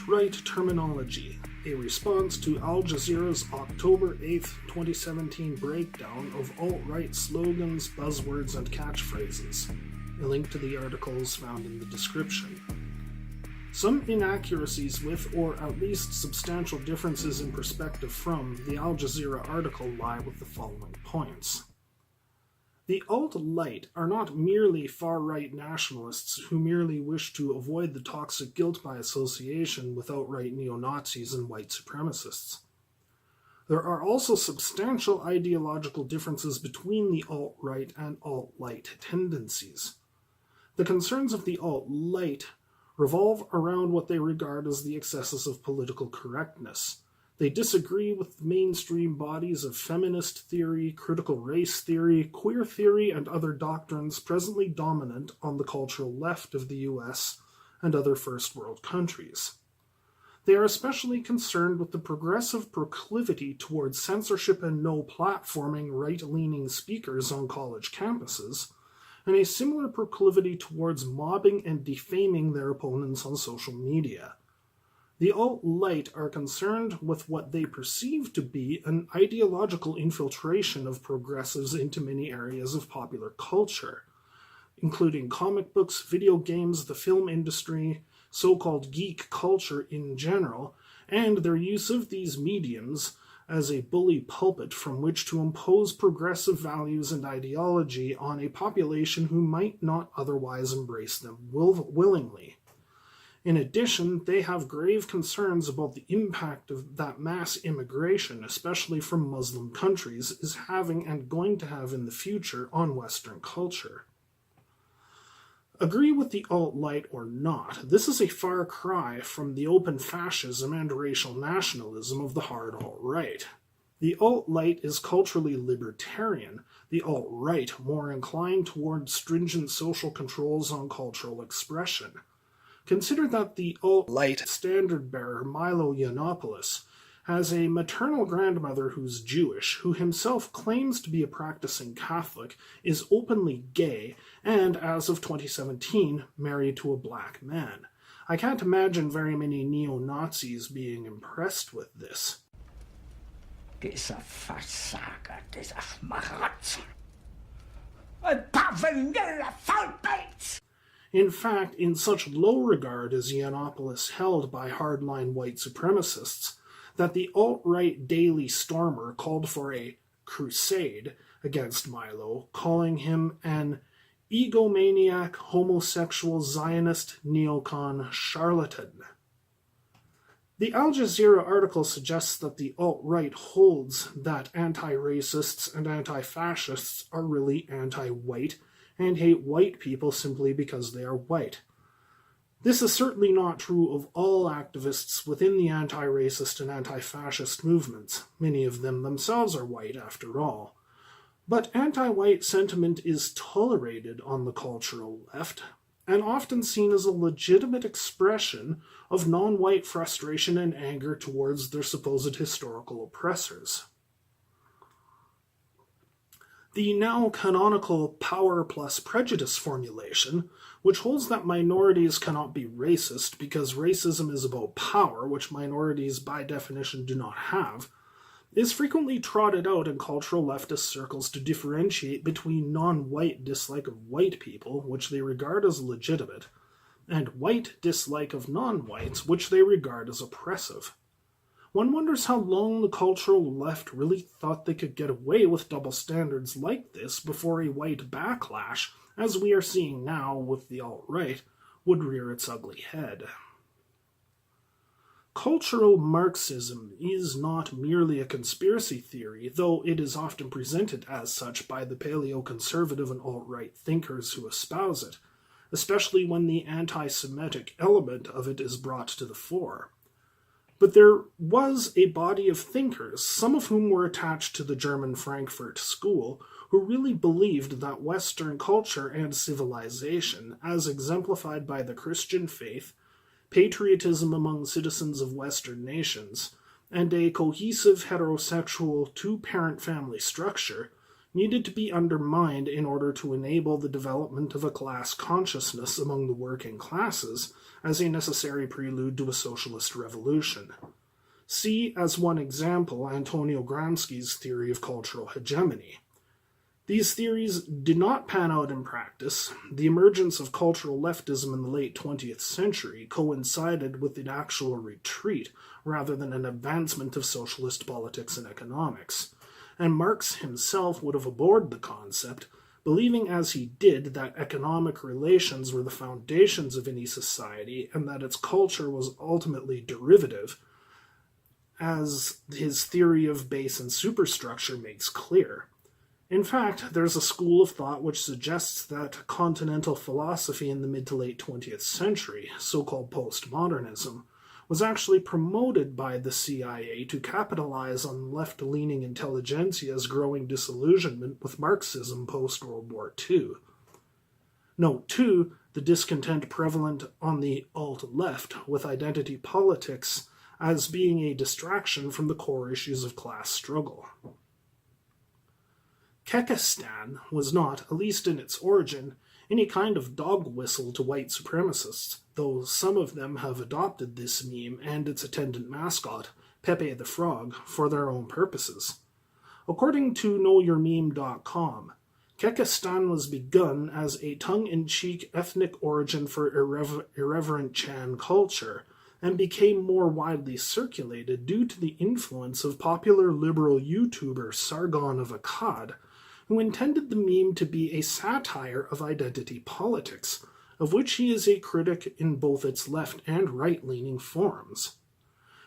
alt-right terminology, a response to Al Jazeera's October 8, 2017 breakdown of alt-right slogans, buzzwords, and catchphrases. A link to the article is found in the description. Some inaccuracies with, or at least substantial differences in perspective from, the Al Jazeera article lie with the following points. The alt-light are not merely far-right nationalists who merely wish to avoid the toxic guilt by association with outright neo-Nazis and white supremacists. There are also substantial ideological differences between the alt-right and alt-light tendencies. The concerns of the alt-light revolve around what they regard as the excesses of political correctness. They disagree with mainstream bodies of feminist theory, critical race theory, queer theory, and other doctrines presently dominant on the cultural left of the US and other first world countries. They are especially concerned with the progressive proclivity towards censorship and no-platforming right-leaning speakers on college campuses, and a similar proclivity towards mobbing and defaming their opponents on social media. The alt-light are concerned with what they perceive to be an ideological infiltration of progressives into many areas of popular culture, including comic books, video games, the film industry, so-called geek culture in general, and their use of these mediums as a bully pulpit from which to impose progressive values and ideology on a population who might not otherwise embrace them willingly. In addition, they have grave concerns about the impact of that mass immigration, especially from Muslim countries, is having and going to have in the future on Western culture. Agree with the alt-light or not, this is a far cry from the open fascism and racial nationalism of the hard alt-right. The alt-light is culturally libertarian, the alt-right more inclined toward stringent social controls on cultural expression. Consider that the alt-light standard-bearer Milo has a maternal grandmother who's Jewish, who himself claims to be a practicing Catholic, is openly gay, and, as of 2017, married to a black man. I can't imagine very many neo-Nazis being impressed with this. Dieser Versager, dieser Schmarotzer. Ein paar vanilla Faulpelz! In fact, in such low regard is Yiannopoulos held by hardline white supremacists that the alt-right Daily Stormer called for a crusade against Milo, calling him an egomaniac, homosexual, Zionist, neocon charlatan. The Al Jazeera article suggests that the alt-right holds that anti-racists and anti-fascists are really anti-white and hate white people simply because they are white. This is certainly not true of all activists within the anti-racist and anti-fascist movements. Many of them themselves are white, after all. But anti-white sentiment is tolerated on the cultural left, and often seen as a legitimate expression of non-white frustration and anger towards their supposed historical oppressors. The now canonical power plus prejudice formulation, which holds that minorities cannot be racist because racism is about power, which minorities by definition do not have, is frequently trotted out in cultural leftist circles to differentiate between non-white dislike of white people, which they regard as legitimate, and white dislike of non-whites, which they regard as oppressive. One wonders how long the cultural left really thought they could get away with double standards like this before a white backlash, as we are seeing now with the alt-right, would rear its ugly head. Cultural Marxism is not merely a conspiracy theory, though it is often presented as such by the paleoconservative and alt-right thinkers who espouse it, especially when the anti-Semitic element of it is brought to the fore. But there was a body of thinkers, some of whom were attached to the German Frankfurt School, who really believed that Western culture and civilization, as exemplified by the Christian faith, patriotism among citizens of Western nations, and a cohesive heterosexual two-parent family structure, needed to be undermined in order to enable the development of a class consciousness among the working classes as a necessary prelude to a socialist revolution. See, as one example, Antonio Gramsci's theory of cultural hegemony. These theories did not pan out in practice. The emergence of cultural leftism in the late 20th century coincided with an actual retreat rather than an advancement of socialist politics and economics. And Marx himself would have abhorred the concept, believing as he did that economic relations were the foundations of any society and that its culture was ultimately derivative, as his theory of base and superstructure makes clear. In fact, there's a school of thought which suggests that continental philosophy in the mid to late 20th century, so-called postmodernism, was actually promoted by the CIA to capitalize on left-leaning intelligentsia's growing disillusionment with Marxism post-World War II. Note, too, the discontent prevalent on the alt-left with identity politics as being a distraction from the core issues of class struggle. Kekistan was not, at least in its origin, any kind of dog whistle to white supremacists, though some of them have adopted this meme and its attendant mascot, Pepe the Frog, for their own purposes. According to KnowYourMeme.com, Kekistan was begun as a tongue-in-cheek ethnic origin for irreverent Chan culture, and became more widely circulated due to the influence of popular liberal YouTuber Sargon of Akkad, who intended the meme to be a satire of identity politics, of which he is a critic in both its left and right-leaning forms.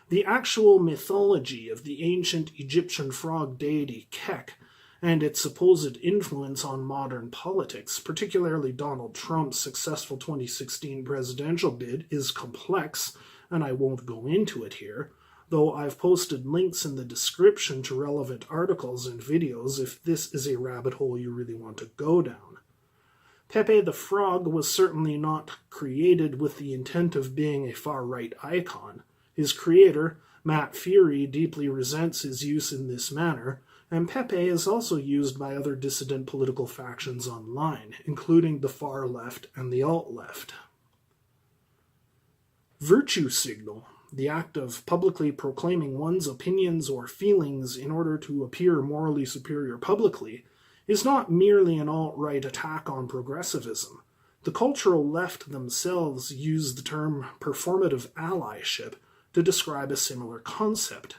The actual mythology of the ancient Egyptian frog deity Kek and its supposed influence on modern politics, particularly Donald Trump's successful 2016 presidential bid, is complex, and I won't go into it here, though I've posted links in the description to relevant articles and videos if this is a rabbit hole you really want to go down. Pepe the Frog was certainly not created with the intent of being a far-right icon. His creator, Matt Fury, deeply resents his use in this manner, and Pepe is also used by other dissident political factions online, including the far left and the alt-left. Virtue signal, the act of publicly proclaiming one's opinions or feelings in order to appear morally superior publicly, is not merely an alt-right attack on progressivism. The cultural left themselves use the term performative allyship to describe a similar concept.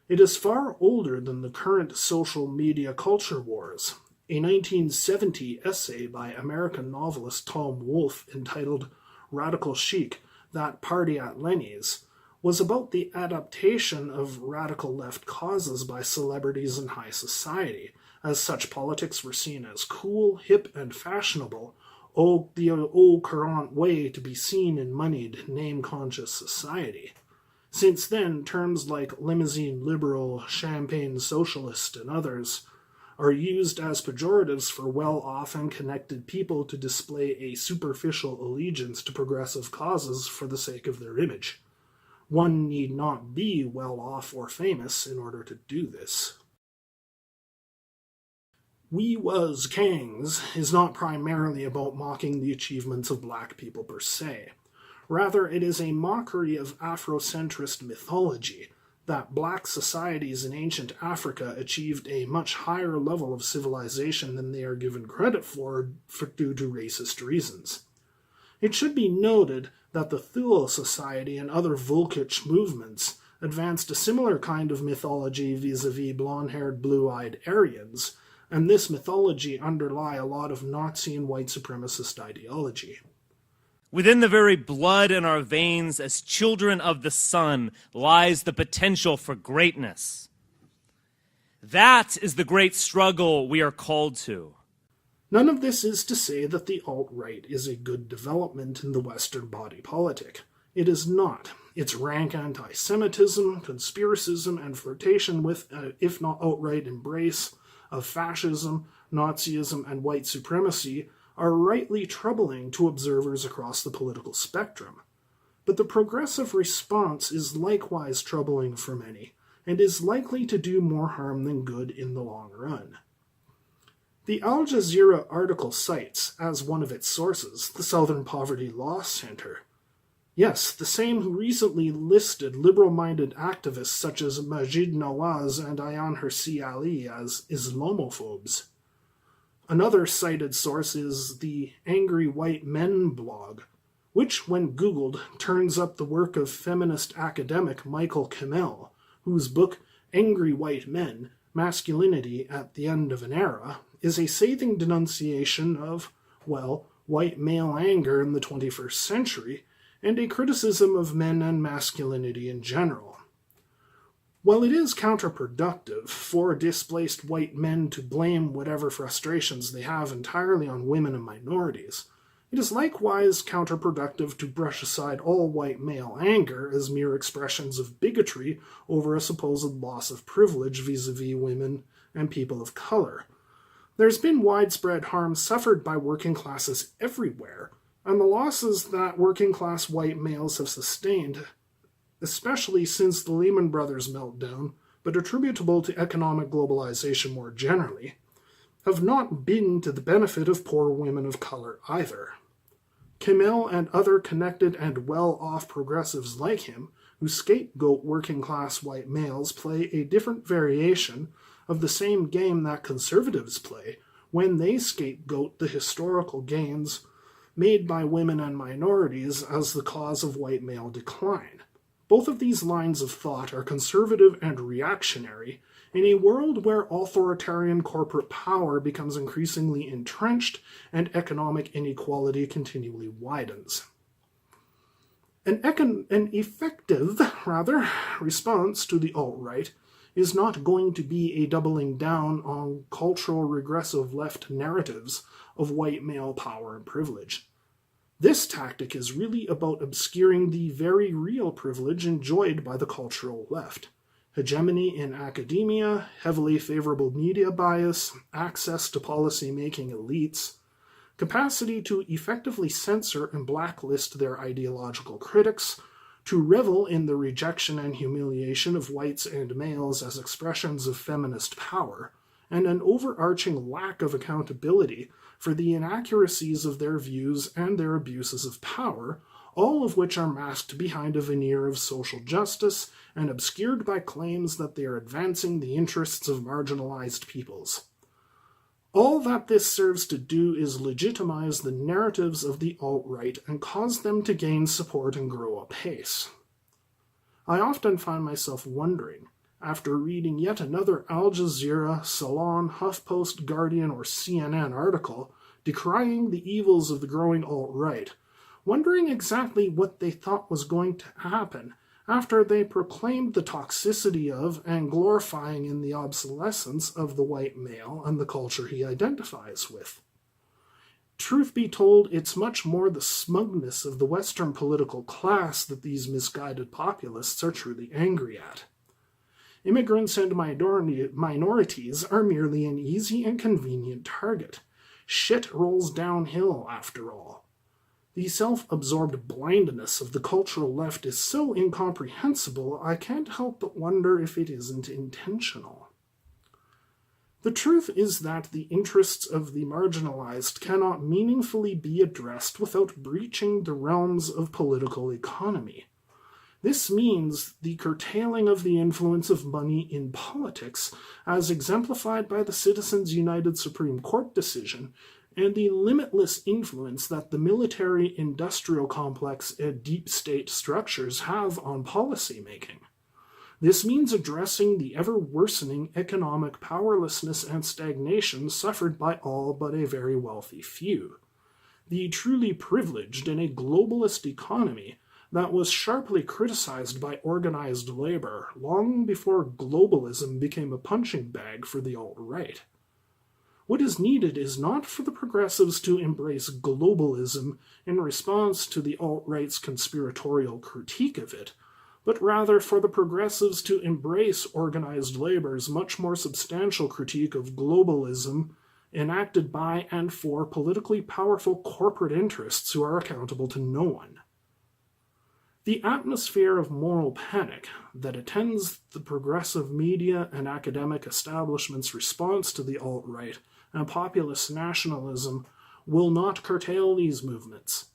It is far older than the current social media culture wars. A 1970 essay by American novelist Tom Wolfe entitled Radical Chic, That Party at Lenny's, was about the adaptation of radical left causes by celebrities in high society, as such politics were seen as cool, hip, and fashionable, the old current way to be seen in moneyed, name-conscious society. Since then, terms like limousine liberal, champagne socialist, and others are used as pejoratives for well-off and connected people to display a superficial allegiance to progressive causes for the sake of their image. One need not be well-off or famous in order to do this. We Was Kings is not primarily about mocking the achievements of black people per se. Rather, it is a mockery of Afrocentrist mythology that black societies in ancient Africa achieved a much higher level of civilization than they are given credit for due to racist reasons. It should be noted that the Thule Society and other Volkic movements advanced a similar kind of mythology vis-a-vis blonde-haired, blue-eyed Aryans, and this mythology underlie a lot of Nazi and white supremacist ideology. Within the very blood in our veins as children of the sun lies the potential for greatness. That is the great struggle we are called to. None of this is to say that the alt-right is a good development in the Western body politic. It is not. Its rank anti-Semitism, conspiracism, and flirtation with, if not outright embrace, of fascism, Nazism, and white supremacy are rightly troubling to observers across the political spectrum. But the progressive response is likewise troubling for many, and is likely to do more harm than good in the long run. The Al Jazeera article cites, as one of its sources, the Southern Poverty Law Center. Yes, the same who recently listed liberal-minded activists such as Majid Nawaz and Ayaan Hirsi Ali as Islamophobes. Another cited source is the Angry White Men blog, which, when Googled, turns up the work of feminist academic Michael Kimmel, whose book Angry White Men, Masculinity at the End of an Era, is a scathing denunciation of, well, white male anger in the 21st century, and a criticism of men and masculinity in general. While it is counterproductive for displaced white men to blame whatever frustrations they have entirely on women and minorities, it is likewise counterproductive to brush aside all white male anger as mere expressions of bigotry over a supposed loss of privilege vis-a-vis women and people of color. There's been widespread harm suffered by working classes everywhere, and the losses that working-class white males have sustained, especially since the Lehman Brothers meltdown, but attributable to economic globalization more generally, have not been to the benefit of poor women of color either. Kimmel and other connected and well-off progressives like him, who scapegoat working-class white males, play a different variation of the same game that conservatives play when they scapegoat the historical gains made by women and minorities as the cause of white male decline. Both of these lines of thought are conservative and reactionary in a world where authoritarian corporate power becomes increasingly entrenched and economic inequality continually widens. An effective response to the alt-right is not going to be a doubling down on cultural regressive left narratives of white male power and privilege. This tactic is really about obscuring the very real privilege enjoyed by the cultural left. Hegemony in academia, heavily favorable media bias, access to policy-making elites, capacity to effectively censor and blacklist their ideological critics, to revel in the rejection and humiliation of whites and males as expressions of feminist power, and an overarching lack of accountability for the inaccuracies of their views and their abuses of power, all of which are masked behind a veneer of social justice and obscured by claims that they are advancing the interests of marginalized peoples. All that this serves to do is legitimize the narratives of the alt-right and cause them to gain support and grow apace. I often find myself wondering, after reading yet another Al Jazeera, Salon, HuffPost, Guardian, or CNN article decrying the evils of the growing alt-right, wondering exactly what they thought was going to happen after they proclaimed the toxicity of and glorifying in the obsolescence of the white male and the culture he identifies with. Truth be told, it's much more the smugness of the Western political class that these misguided populists are truly angry at. Immigrants and minorities are merely an easy and convenient target. Shit rolls downhill, after all. The self-absorbed blindness of the cultural left is so incomprehensible, I can't help but wonder if it isn't intentional. The truth is that the interests of the marginalized cannot meaningfully be addressed without breaching the realms of political economy. This means the curtailing of the influence of money in politics, as exemplified by the Citizens United Supreme Court decision, and the limitless influence that the military-industrial complex and deep state structures have on policy-making. This means addressing the ever-worsening economic powerlessness and stagnation suffered by all but a very wealthy few. The truly privileged in a globalist economy that was sharply criticized by organized labor long before globalism became a punching bag for the alt-right. What is needed is not for the progressives to embrace globalism in response to the alt-right's conspiratorial critique of it, but rather for the progressives to embrace organized labor's much more substantial critique of globalism enacted by and for politically powerful corporate interests who are accountable to no one. The atmosphere of moral panic that attends the progressive media and academic establishment's response to the alt-right and populist nationalism will not curtail these movements.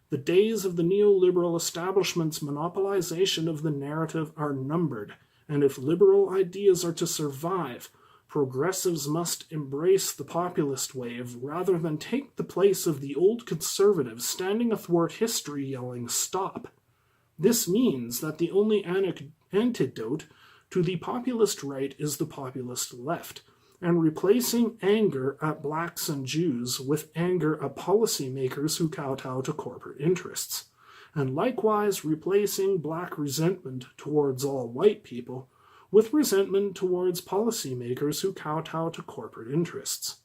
The days of the neoliberal establishment's monopolization of the narrative are numbered, and if liberal ideas are to survive, progressives must embrace the populist wave rather than take the place of the old conservatives standing athwart history yelling, "Stop." This means that the only antidote to the populist right is the populist left, and replacing anger at blacks and Jews with anger at policymakers who kowtow to corporate interests, and likewise replacing black resentment towards all white people with resentment towards policymakers who kowtow to corporate interests.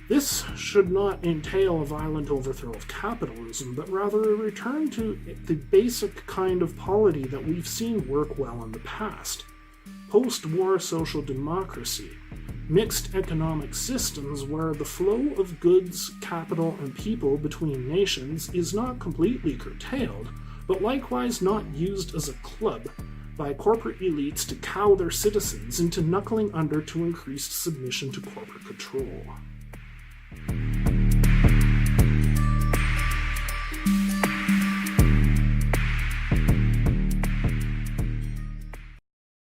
This should not entail a violent overthrow of capitalism, but rather a return to the basic kind of polity that we've seen work well in the past. Post-war social democracy, mixed economic systems where the flow of goods, capital, and people between nations is not completely curtailed, but likewise not used as a club by corporate elites to cow their citizens into knuckling under to increased submission to corporate control.